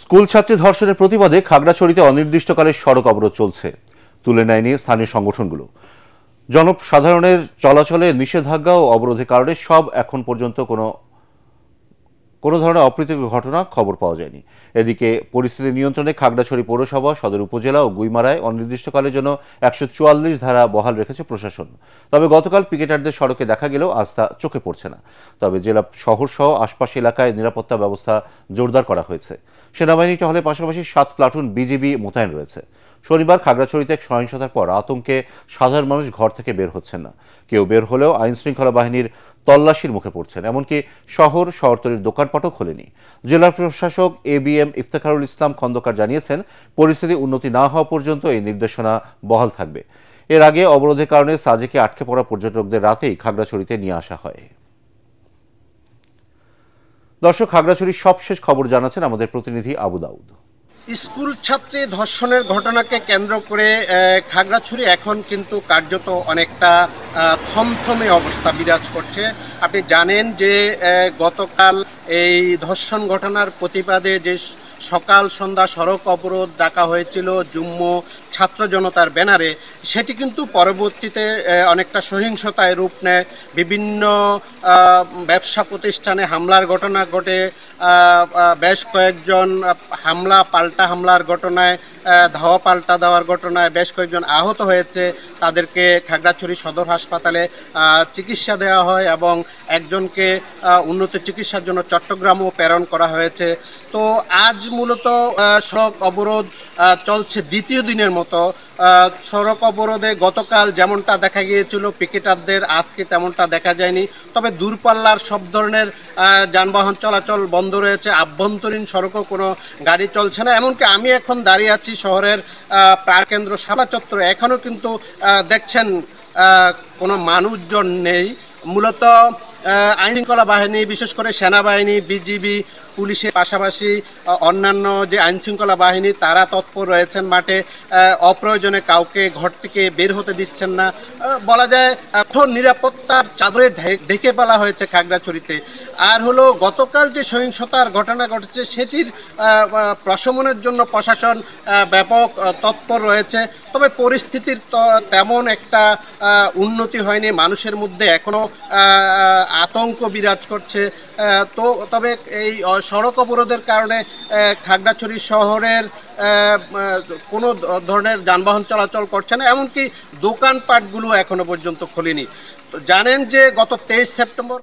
School ছাত্রী ধর্ষণের প্রতিবাদে খাগড়াছড়িতে অনির্দিষ্টকালের সড়ক অবরোধ চলছে। তুলে নেয়নি স্থানীয় সংগঠনগুলো। জনসাধারণের চলাচলে নিষেধাজ্ঞা ও অবরোধের কারণে এখন পর্যন্ত কোনো ধরনের অপ্রীতিকর ঘটনা খবর পাওয়া যায়নি। এদিকে পরিস্থিতি নিয়ন্ত্রণে খাগড়াছড়ি পৌরসভা, সদর উপজেলা ও গুইমারায় অনির্দিষ্টকালের জন্য ১৪৪ ধারা বহাল রেখেছে প্রশাসন। তবে গতকাল পিকেটারদের সড়কে দেখা গেলেও আজ তা চোখে পড়ছে না। তবে জেলা শহর সহ আশপাশ এলাকায় নিরাপত্তা ব্যবস্থা জোরদার করা হয়েছে। সেনাবাহিনী টহলের পাশাপাশি ৭ প্লাটুন বিজিবি মোতায়েন রয়েছে। শনিবার খাগড়াছড়িতে সহিংসতার পর আতঙ্কে সাধারণ মানুষ ঘর থেকে বের হচ্ছেন না। কেউ বের হলেও আইনশৃঙ্খলা বাহিনীর তল্লাশির মুখে পড়ছেন। এমনকি শহরতলির দোকানপাটও খোলেনি। জেলা প্রশাসক ABM ইফতেখারুল ইসলাম খন্দকার জানিয়েছেন, পরিস্থিতি উন্নতি না হওয়া পর্যন্ত এই নির্দেশনা বহাল থাকবে। এর আগে অবরোধের কারণে সাজেকে আটকে পড়া পর্যটকদের রাতেই খাগড়াছড়িতে নিয়ে আসা হয়। দর্শক, খাগড়াছড়ির সবশেষ খবর জানাচ্ছেন আমাদের প্রতিনিধি আবু দাউদ। স্কুল ছাত্রী ধর্ষণের ঘটনাকে কেন্দ্র করে খাগড়াছড়ি এখন কিন্তু কার্যত অনেকটা থমথমে অবস্থা বিরাজ করছে। আপনি জানেন যে গতকাল এই ধর্ষণ ঘটনার প্রতিবাদে যে সকাল সন্ধ্যা সড়ক অবরোধ ডাকা হয়েছিল যুগ্ম ছাত্র জনতার ব্যানারে, সেটি কিন্তু পরবর্তীতে অনেকটা সহিংসতায় রূপ নেয়। বিভিন্ন ব্যবসা প্রতিষ্ঠানে হামলার ঘটনা ঘটে। বেশ কয়েকজন পাল্টা হামলার ঘটনায়, ধাওয়া পাল্টা দেওয়ার ঘটনায় বেশ কয়েকজন আহত হয়েছে। তাদেরকে খাগড়াছড়ি সদর হাসপাতালে চিকিৎসা দেওয়া হয় এবং একজনকে উন্নত চিকিৎসার জন্য চট্টগ্রামও প্রেরণ করা হয়েছে। তো আজ মূলত সড়ক অবরোধ চলছে দ্বিতীয় দিনের মতো। সড়ক অবরোধে গতকাল যেমনটা দেখা গিয়েছিল পিকেটারদের, আজকে তেমনটা দেখা যায়নি। তবে দূরপাল্লার সব ধরনের যানবাহন চলাচল বন্ধ রয়েছে। আভ্যন্তরীণ সড়কও কোনো গাড়ি চলছে না। এমনকি আমি এখন দাঁড়িয়ে আছি শহরের প্রাণকেন্দ্র শাপলা চত্বরে, এখনও কিন্তু দেখছেন কোনো মানুষজন নেই। মূলত আইনশৃঙ্খলা বাহিনী, বিশেষ করে সেনাবাহিনী, বিজিবি, পুলিশের পাশাপাশি অন্যান্য যে আইনশৃঙ্খলা বাহিনী, তারা তৎপর রয়েছেন মাঠে। অপ্রয়োজনে কাউকে ঘর থেকে বের হতে দিচ্ছেন না। বলা যায় এখন নিরাপত্তার চাদরে ঢেকে ফেলা হয়েছে খাগড়াছড়িতে। আর হলো গতকাল যে সহিংসতার ঘটনা ঘটেছে সেটির প্রশমনের জন্য প্রশাসন ব্যাপক তৎপর রয়েছে। তবে পরিস্থিতির তেমন একটা উন্নতি হয়নি। মানুষের মধ্যে এখনও আতঙ্ক বিরাজ করছে। তবে এই সড়ক অবরোধের কারণে খাগড়াছড়ি শহরের কোনো ধরনের যানবাহন চলাচল করছে না। এমনকি দোকানপাটগুলো এখনো পর্যন্ত খোলেনি। জানেন যে গত 23 সেপ্টেম্বর